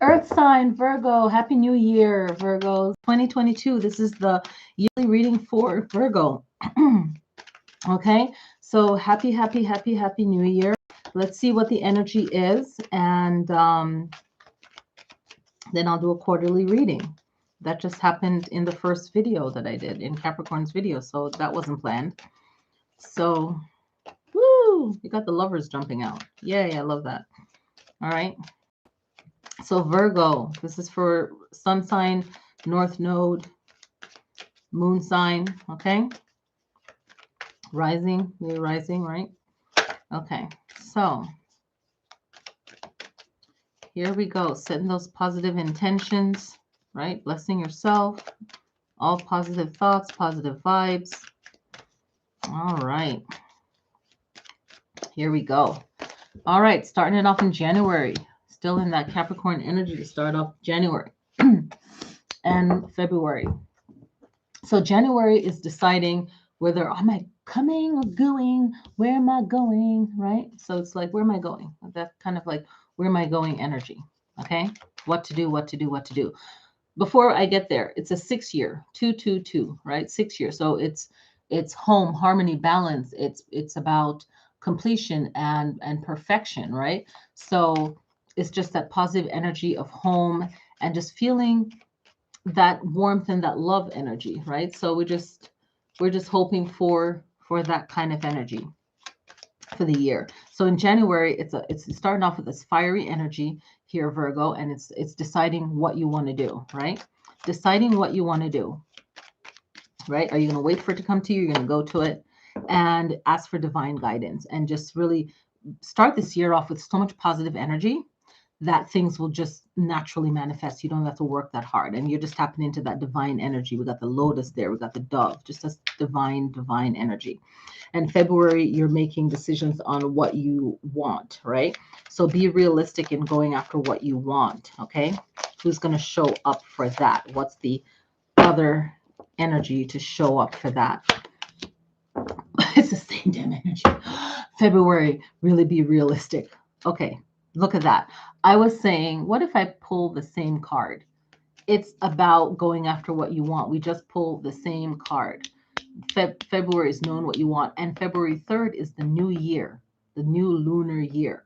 Earth sign, Virgo. Happy New Year, Virgos. 2022. This is the yearly reading for Virgo. Okay, so happy New Year. Let's see what the energy is, and then I'll do a quarterly reading. That just happened in the first video that I did, in Capricorn's video, so that wasn't planned. So, woo, you got the lovers jumping out. Yay, I love that. All right. So Virgo, this is for sun sign, north node, moon sign, okay? Rising, you're rising, right? Okay, so here we go, setting those positive intentions, right? Blessing yourself, all positive thoughts, positive vibes. All right, here we go. All right, starting it off in January, still in that Capricorn energy to start off January and February. So January is deciding whether am I coming or going, where am I going, right? So it's like, where am I going? That kind of like, where am I going energy, okay? What to do, what to do, what to do. Before I get there, it's a 6 year, 222, right? 6 years. So it's home, harmony, balance. It's about completion and perfection, right? So it's just that positive energy of home and just feeling that warmth and that love energy, right? So we're just hoping for that kind of energy for the year. So in January, it's starting off with this fiery energy here, Virgo, and it's deciding what you want to do, right? Deciding what you want to do, right? Are you going to wait for it to come to you? You're going to go to it and ask for divine guidance and just really start this year off with so much positive energy that things will just naturally manifest. You don't have to work that hard. And you're just tapping into that divine energy. We got the lotus there. We got the dove, just this divine energy. And February, you're making decisions on what you want, right? So be realistic in going after what you want, okay? Who's going to show up for that? What's the other energy to show up for that? It's the same damn energy. February, really be realistic. Okay, look at that. I was saying, what if I pull the same card? It's about going after what you want. We just pull the same card. February is knowing what you want. And February 3rd is the new year, the new lunar year.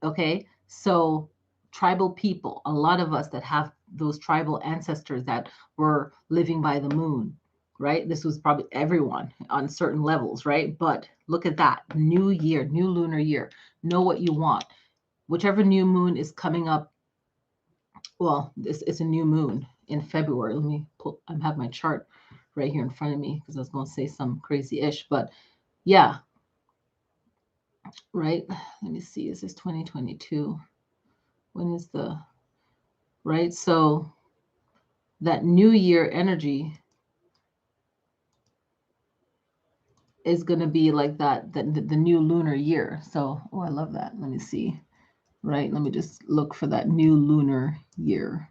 Okay, so tribal people, a lot of us that have those tribal ancestors that were living by the moon, right? This was probably everyone on certain levels, right? But look at that, new year, new lunar year. Know what you want. Whichever new moon is coming up, well, this is a new moon in February. Let me pull, I have my chart right here in front of me because I was going to say some crazy-ish, but yeah, right? Let me see, is this 2022? When is the, right? So that new year energy is going to be like that, the new lunar year. So, oh, I love that. Let me see, right? Let me just look for that new lunar year,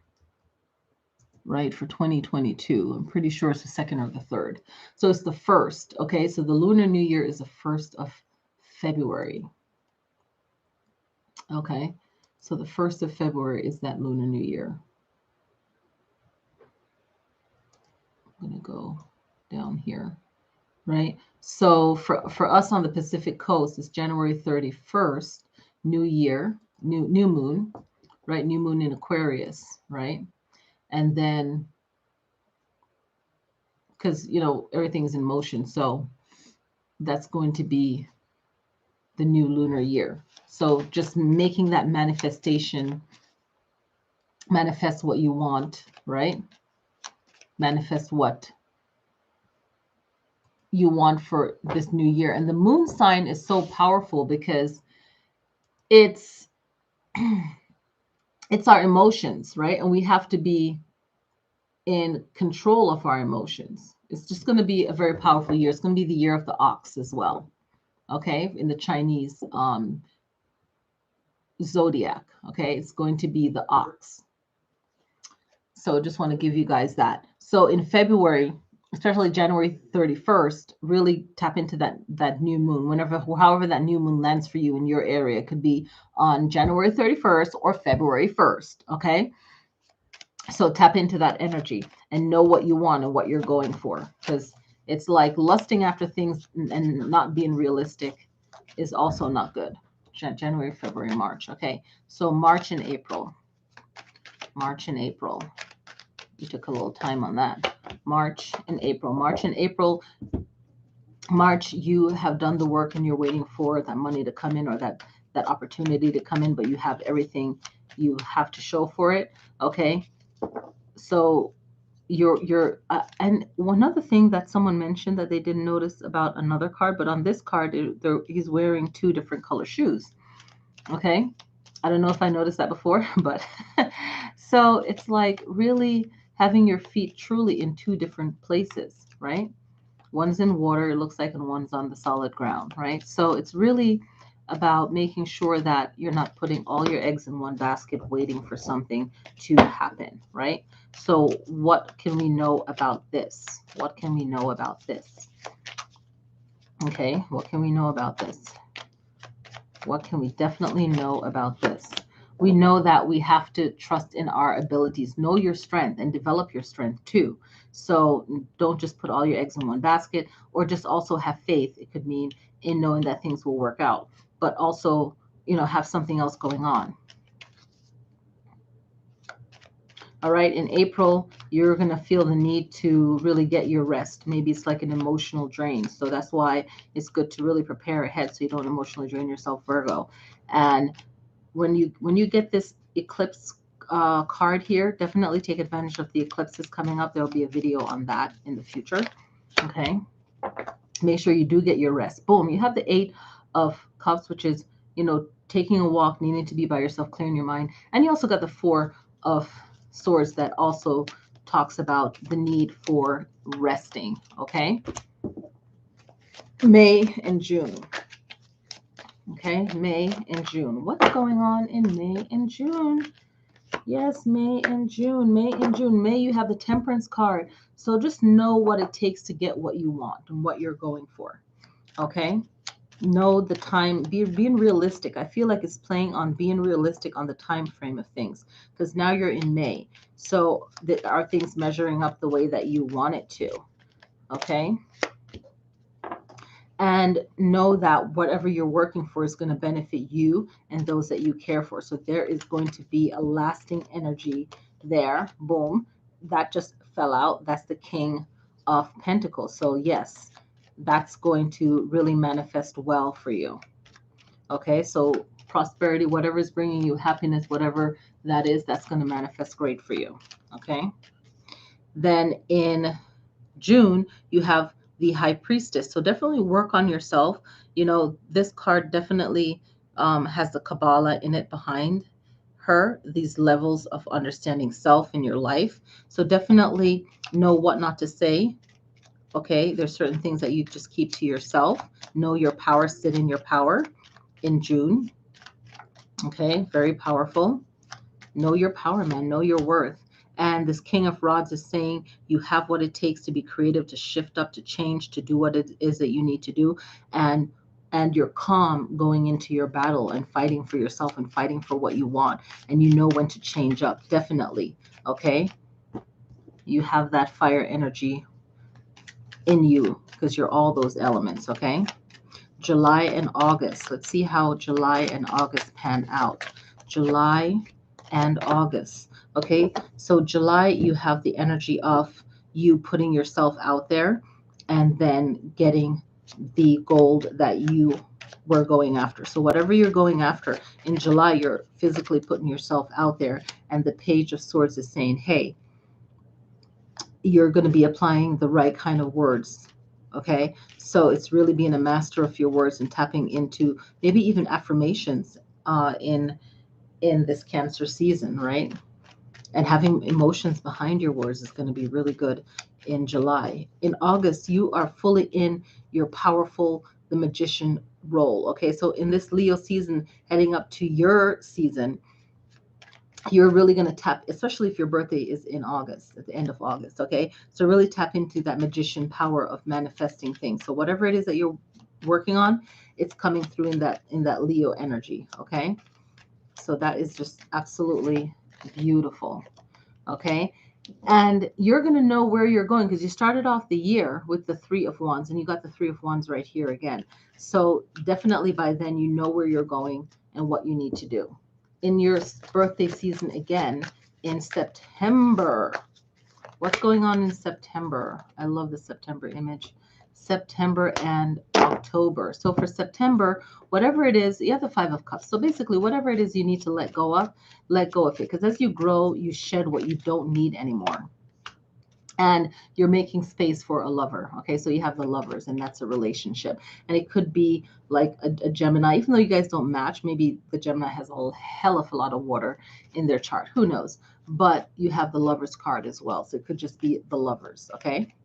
right? For 2022. I'm pretty sure it's the 2nd or the 3rd. So it's the 1st. Okay. So the lunar new year is the 1st of February. Okay. So the 1st of February is that lunar new year. I'm going to go down here. Right. So for us on the Pacific coast, it's January 31st, new year, new moon, right? New moon in Aquarius, right? And then, because, you know, everything's in motion. So that's going to be the new lunar year. So just making that manifestation, manifest what you want, right? Manifest what you want for this new year. And the moon sign is so powerful because it's our emotions, right? And we have to be in control of our emotions. It's just going to be a very powerful year. It's going to be the year of the ox as well. Okay, in the Chinese zodiac. Okay, it's going to be the ox. So just want to give you guys that. So in February, especially January 31st, really tap into that new moon, whenever, however that new moon lands for you in your area. It could be on January 31st or February 1st. Okay. So tap into that energy and know what you want and what you're going for, because it's like lusting after things and not being realistic is also not good. January, February, March. Okay. So March and April. March and April. You took a little time on that. March and April. March, you have done the work and you're waiting for that money to come in, or that opportunity to come in, but you have everything you have to show for it. Okay. So and one other thing that someone mentioned that they didn't notice about another card, but on this card, he's wearing two different color shoes. Okay. I don't know if I noticed that before, but so it's like really having your feet truly in two different places, right? One's in water, it looks like, and one's on the solid ground, right? So it's really about making sure that you're not putting all your eggs in one basket waiting for something to happen, right? So what can we know about this? What can we know about this? Okay, what can we know about this? What can we definitely know about this? We know that we have to trust in our abilities, know your strength, and develop your strength too. So don't just put all your eggs in one basket, or just also have faith. It could mean in knowing that things will work out, but also, have something else going on. All right, in April, you're going to feel the need to really get your rest. Maybe it's like an emotional drain. So that's why it's good to really prepare ahead so you don't emotionally drain yourself, Virgo. And when you get this eclipse card here, definitely take advantage of the eclipses coming up. There'll be a video on that in the future. Okay. Make sure you do get your rest. Boom. You have the 8 of Cups, which is, taking a walk, needing to be by yourself, clearing your mind. And you also got the 4 of Swords that also talks about the need for resting. Okay. May and June. Okay, May and June. What's going on in May and June? Yes, May and June. May and June. May, you have the Temperance card. So just know what it takes to get what you want and what you're going for. Okay? Know the time, being realistic. I feel like it's playing on being realistic on the time frame of things, because now you're in May. So are things measuring up the way that you want it to? Okay? And know that whatever you're working for is going to benefit you and those that you care for. So there is going to be a lasting energy there. Boom. That just fell out. That's the King of Pentacles. So yes, that's going to really manifest well for you. Okay, so prosperity, whatever is bringing you happiness, whatever that is, that's going to manifest great for you. Okay. Then in June, you have the High Priestess. So definitely work on yourself. This card definitely has the Kabbalah in it behind her, these levels of understanding self in your life. So definitely know what not to say. Okay, there's certain things that you just keep to yourself. Know your power, sit in your power in June. Okay, very powerful. Know your power, man. Know your worth. And this King of Rods is saying you have what it takes to be creative, to shift up, to change, to do what it is that you need to do. And you're calm going into your battle and fighting for yourself and fighting for what you want. And you know when to change up, definitely. Okay? You have that fire energy in you because you're all those elements, okay? July and August. Let's see how July and August pan out. July and August. Okay, so July, you have the energy of you putting yourself out there and then getting the gold that you were going after. So whatever you're going after in July, you're physically putting yourself out there. And the Page of Swords is saying, hey, you're going to be applying the right kind of words. Okay, so it's really being a master of your words and tapping into maybe even affirmations in this Cancer season, right? And having emotions behind your words is going to be really good in July. In August, you are fully in your powerful, the magician role. Okay, so in this Leo season, heading up to your season, you're really going to tap, especially if your birthday is in August, at the end of August, okay? So really tap into that magician power of manifesting things. So whatever it is that you're working on, it's coming through in that Leo energy, okay? So that is just absolutely beautiful, okay? And you're going to know where you're going because you started off the year with the Three of Wands, and you got the Three of Wands right here again. So definitely by then you know where you're going and what you need to do. In your birthday season again, in September, what's going on in September? I love the September image. September and October. So for September, whatever it is, you have the Five of Cups. So basically, whatever it is you need to let go of it. Because as you grow, you shed what you don't need anymore. And you're making space for a lover. Okay, so you have the Lovers, and that's a relationship. And it could be like a Gemini, even though you guys don't match. Maybe the Gemini has a whole hell of a lot of water in their chart. Who knows? But you have the Lovers card as well. So it could just be the Lovers. Okay.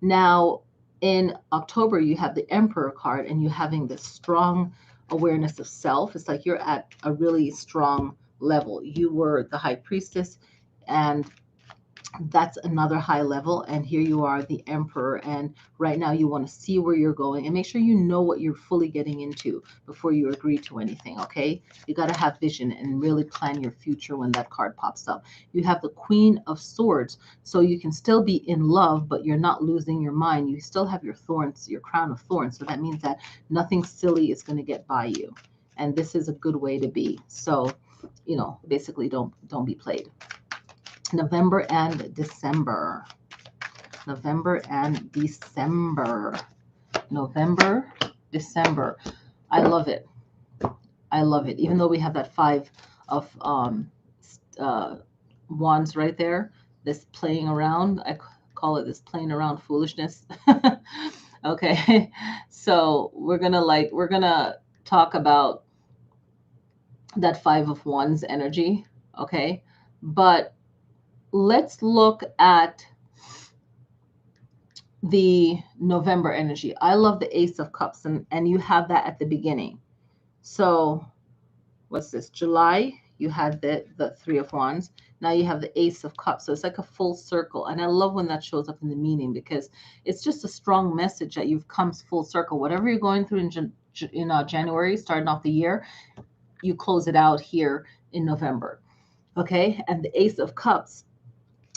Now, in October, you have the Emperor card, and you're having this strong awareness of self. It's like you're at a really strong level. You were the High Priestess, and that's another high level. And here you are, the Emperor. And right now you want to see where you're going and make sure you know what you're fully getting into before you agree to anything. Okay. You got to have vision and really plan your future when that card pops up. You have the Queen of Swords. So you can still be in love, but you're not losing your mind. You still have your thorns, your crown of thorns. So that means that nothing silly is going to get by you. And this is a good way to be. So, you know, basically don't be played. November and December. November and December. November, December. I love it. I love it. Even though we have that Five of Wands right there, this playing around. I call it this playing around foolishness. Okay. So we're gonna talk about that Five of Wands energy. Okay. But let's look at the November energy. I love the Ace of Cups, and you have that at the beginning. So what's this? July, you had the Three of Wands. Now you have the Ace of Cups. So it's like a full circle. And I love when that shows up in the meaning because it's just a strong message that you've come full circle. Whatever you're going through in January, starting off the year, you close it out here in November. Okay. And the Ace of Cups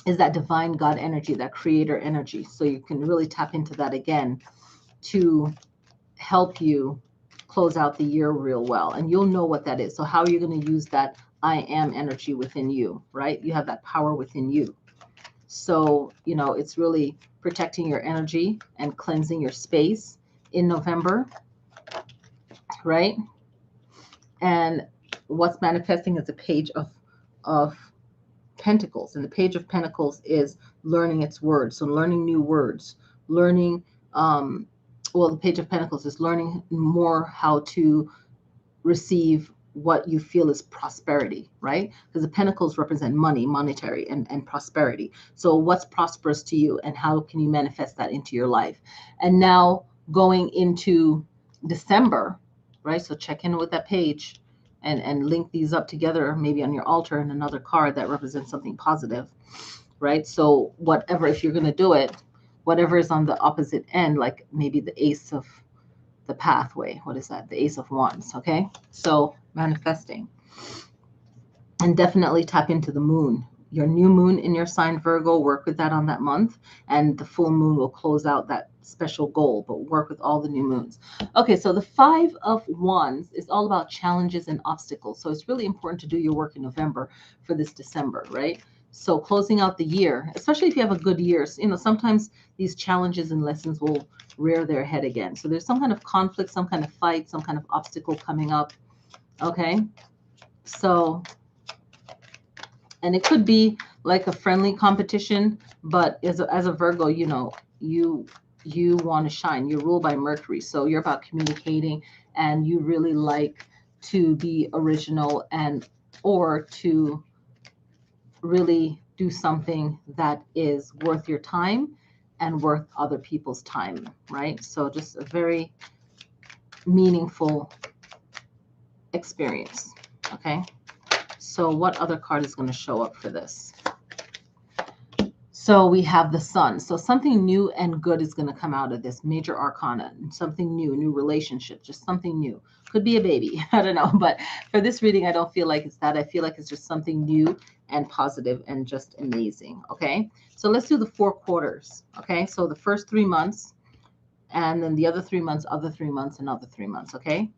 is that divine God energy, that creator energy. So you can really tap into that again to help you close out the year real well. And you'll know what that is. So how are you going to use that I am energy within you, right? You have that power within you. So, you know, it's really protecting your energy and cleansing your space in November, right? And what's manifesting is a page of Pentacles, and the Page of Pentacles is learning its words. So learning new words, learning, the Page of Pentacles is learning more how to receive what you feel is prosperity, right? Because the Pentacles represent money, monetary, and prosperity. So what's prosperous to you, and how can you manifest that into your life? And now going into December, right? So check in with that page. And link these up together, maybe on your altar, and another card that represents something positive, right? So whatever, if you're going to do it, whatever is on the opposite end, like maybe the Ace of the Pathway. What is that? The Ace of Wands. Okay. So manifesting. And definitely tap into the moon. Your new moon in your sign, Virgo, work with that on that month. And the full moon will close out that special goal, but work with all the new moons. Okay, so the Five of Wands is all about challenges and obstacles. So it's really important to do your work in November for this December, right? So closing out the year, especially if you have a good year, you know, sometimes these challenges and lessons will rear their head again. So there's some kind of conflict, some kind of fight, some kind of obstacle coming up. Okay, so, and it could be like a friendly competition, but as a Virgo, you know, you want to shine. You're ruled by Mercury, so you're about communicating, and you really like to be original or to really do something that is worth your time and worth other people's time, right? So just a very meaningful experience. Okay. So what other card is going to show up for this? So we have the Sun. So something new and good is going to come out of this major arcana. Something new relationship, just something new. Could be a baby. I don't know. But for this reading, I don't feel like it's that. I feel like it's just something new and positive and just amazing. Okay. So let's do the 4 quarters. Okay. So the first 3 months, and then the other 3 months, other 3 months, and other 3 months. Okay.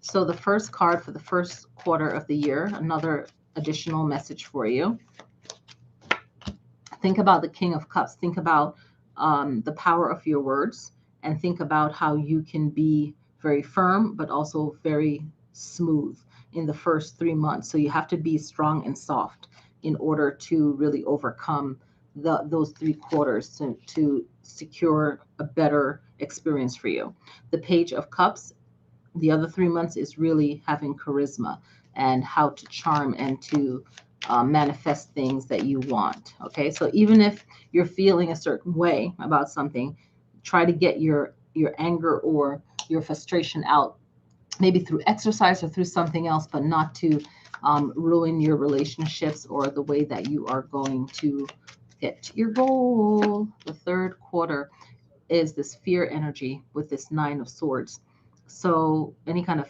So the first card for the first quarter of the year, another additional message for you. Think about the King of Cups. Think about the power of your words, and think about how you can be very firm, but also very smooth in the first 3 months. So you have to be strong and soft in order to really overcome those 3 quarters to secure a better experience for you. The Page of Cups, the other 3 months is really having charisma and how to charm and to manifest things that you want. Okay, so even if you're feeling a certain way about something, try to get your anger or your frustration out, maybe through exercise or through something else, but not to ruin your relationships or the way that you are going to hit your goal. The third quarter is this fear energy with this 9 of Swords. So any kind of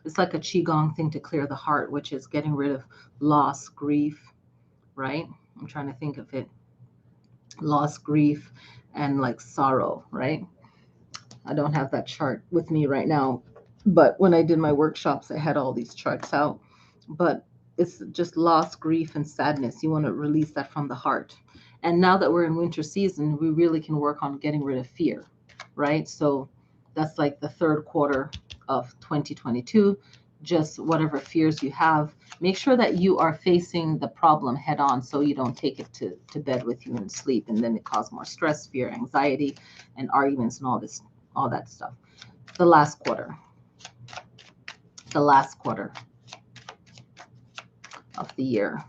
it's like a qigong thing to clear the heart, which is getting rid of loss, grief, right? I'm trying to think of it. Loss, grief, and like sorrow, right? I don't have that chart with me right now, but when I did my workshops, I had all these charts out. But it's just loss, grief, and sadness. You want to release that from the heart. And now that we're in winter season, we really can work on getting rid of fear, right? So that's like the third quarter of 2022. Just whatever fears you have, make sure that you are facing the problem head on so you don't take it to bed with you and sleep, and then it causes more stress, fear, anxiety, and arguments and all that stuff. The last quarter. The last quarter of the year.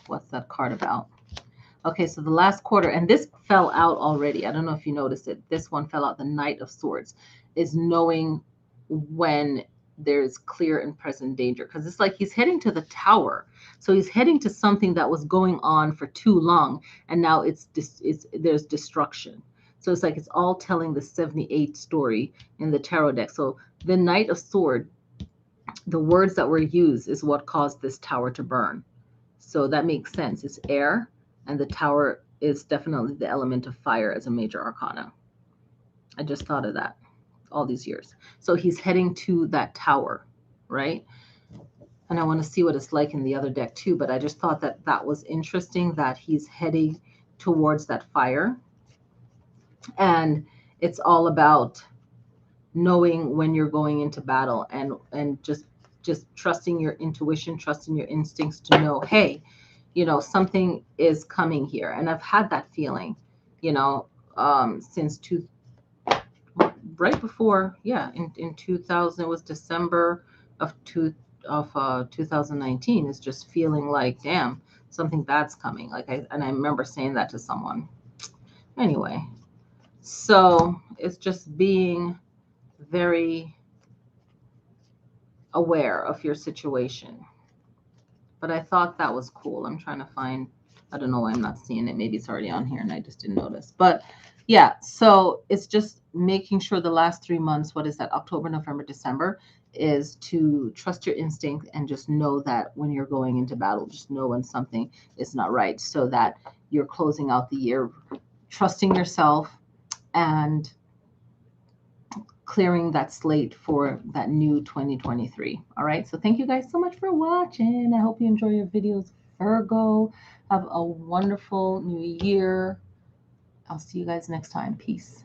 What's that card about? Okay, so the last quarter, and this fell out already. I don't know if you noticed it. This one fell out. The Knight of Swords is knowing when there's clear and present danger, because it's like he's heading to the Tower. So he's heading to something that was going on for too long, and now there's destruction. So it's like it's all telling the 78 story in the tarot deck. So the Knight of Swords, the words that were used is what caused this tower to burn. So that makes sense. It's air, and the Tower is definitely the element of fire as a major arcana. I just thought of that all these years. So he's heading to that Tower, right? And I want to see what it's like in the other deck too, but I just thought that that was interesting that he's heading towards that fire. And it's all about knowing when you're going into battle, and just trusting your intuition, trusting your instincts to know, hey, something is coming here. And I've had that feeling, since right before, in 2000, it was December of 2019, is just feeling like, damn, something bad's coming. And I remember saying that to someone. Anyway, so it's just being very aware of your situation. But I thought that was cool. I'm trying to find, I don't know why I'm not seeing it. Maybe it's already on here and I just didn't notice. But yeah, so it's just making sure the last 3 months, what is that, October, November, December, is to trust your instinct and just know that when you're going into battle, just know when something is not right, so that you're closing out the year trusting yourself and clearing that slate for that new 2023. All right. So thank you guys so much for watching. I hope you enjoy your videos, Virgo. Have a wonderful new year. I'll see you guys next time. Peace.